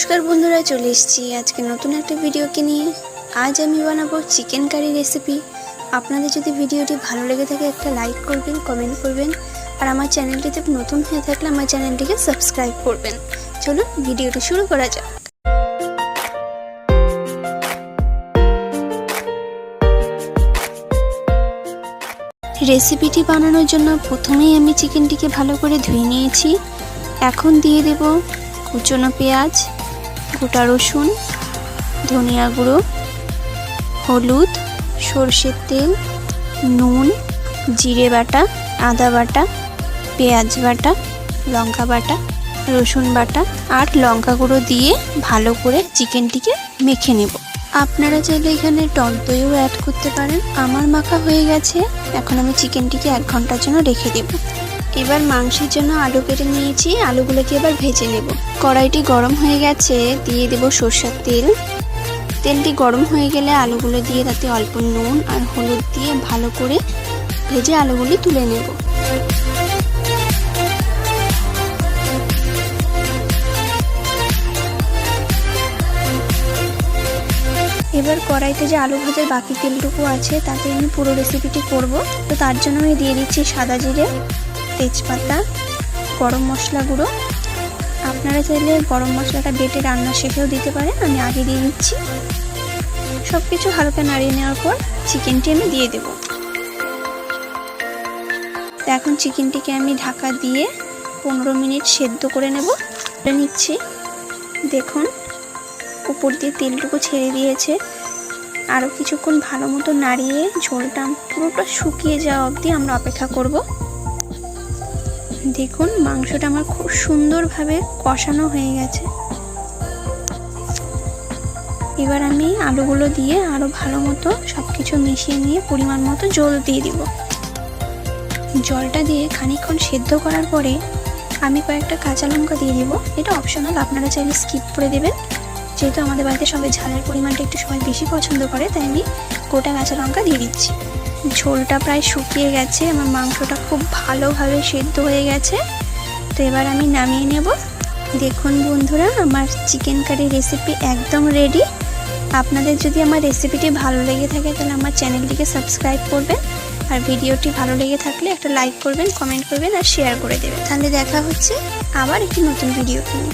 नमस्कार बंधुरा चले एसेছি आज के नतून एक भिडियो के लिए। आज आमी बानाबो चिकेन कारि रेसिपि। आपनादेर जोदि भिडियोटी भालो लेगे थाके एकटा लाइक करबेन, कमेंट करबेन और आमार चैनलटिते नतून हये थाकले आमार चैनलटिके सबस्क्राइब करबेन। चलुन भिडियोटी शुरू करा जाक। रेसिपिटी बानानोर जोन्नो प्रथमेई आमी चिकेनटिके भालो करे धुए नियेछि। एखन दिये देब कुचनो पेঁয়াজ, गोटा रसुन, धनिया गुঁড়ো, हलुद, सर्षेर तेल, नुन, जिरे बाटा, आदा बाटा, पेঁয়াজ बाटा, लंका बाटा, रसुन बाटा और लंका गुঁড়ো दिए भालो करे चिकेनटिके मेखे नेब। आपनारा चाइले एखाने टक दইও অ্যাড করতে পারেন। আমার মাখা হয়ে গেছে। এখন আমি চিকেনটিকে 1 ঘন্টার জন্য রেখে দেব। এবার মাংসের জন্য আলু কেটে নিয়েছি, আলুগুলোকে এবার ভেজে নেব। কড়াইটি গরম হয়ে গেছে, দিয়ে দেব সরষের তেল। তেলটি গরম হয়ে গেলে আলুগুলো দিয়ে তাতে অল্প নুন আর হলুদ দিয়ে ভালো করে ভেজে আলুগুলি তুলে নেব। এবার কড়াইতে যে আলু ভাজার বাকি তেলটুকু আছে তাতে আমি পুরো রেসিপিটি করব। তো তার জন্য আমি দিয়ে দিচ্ছি সাদা জিরে, তেজপাতা, গরম মশলা গুঁড়ো। আপনারা চাইলে গরম মশলাটা বেটে রান্না শেষেও দিতে পারেন, আমি আগে দিয়ে দিচ্ছি। সব কিছু হালকা নাড়িয়ে নেওয়ার পর চিকেনটি আমি দিয়ে দেব। তো এখন চিকেনটিকে আমি ঢাকা দিয়ে 15 মিনিট সেদ্ধ করে নেব। নিচ্ছি, দেখুন উপর দিয়ে তেলটুকু ছেড়ে দিয়েছে। আরও কিছুক্ষণ ভালো মতো নাড়িয়ে ঝোলটা পুরোটা শুকিয়ে যাওয়া অবধি আমরা অপেক্ষা করব। দেখুন মাংসটা আমার খুব সুন্দরভাবে কষানো হয়ে গেছে। এবার আমি আলুগুলো দিয়ে আরও ভালো মতো সব কিছু মিশিয়ে নিয়ে পরিমাণ মতো জল দিয়ে দিব। জলটা দিয়ে খানিকক্ষণ সেদ্ধ করার পরে আমি কয়েকটা কাঁচা লঙ্কা দিয়ে দিব। এটা অপশনাল, আপনারা চাইলে স্কিপ করে দেবেন। যেহেতু আমাদের বাড়িতে সবাই ঝালের পরিমাণটা একটু সবাই বেশি পছন্দ করে, তাই আমি গোটা কাঁচা লঙ্কা দিয়ে দিচ্ছি। ঝোলটা প্রায় শুকিয়ে গেছে, আমার মাংসটা খুব ভালোভাবে সেদ্ধ হয়ে গেছে। তো এবার আমি নামিয়ে নেব। দেখুন বন্ধুরা, আমার চিকেন কারি রেসিপি একদম রেডি। আপনাদের যদি আমার রেসিপিটি ভালো লেগে থাকে তাহলে আমার চ্যানেলটিকে সাবস্ক্রাইব করবেন আর ভিডিওটি ভালো লেগে থাকলে একটা লাইক করবেন, কমেন্ট করবেন আর শেয়ার করে দেবেন। তাহলে দেখা হচ্ছে আবার একটি নতুন ভিডিও নিয়ে।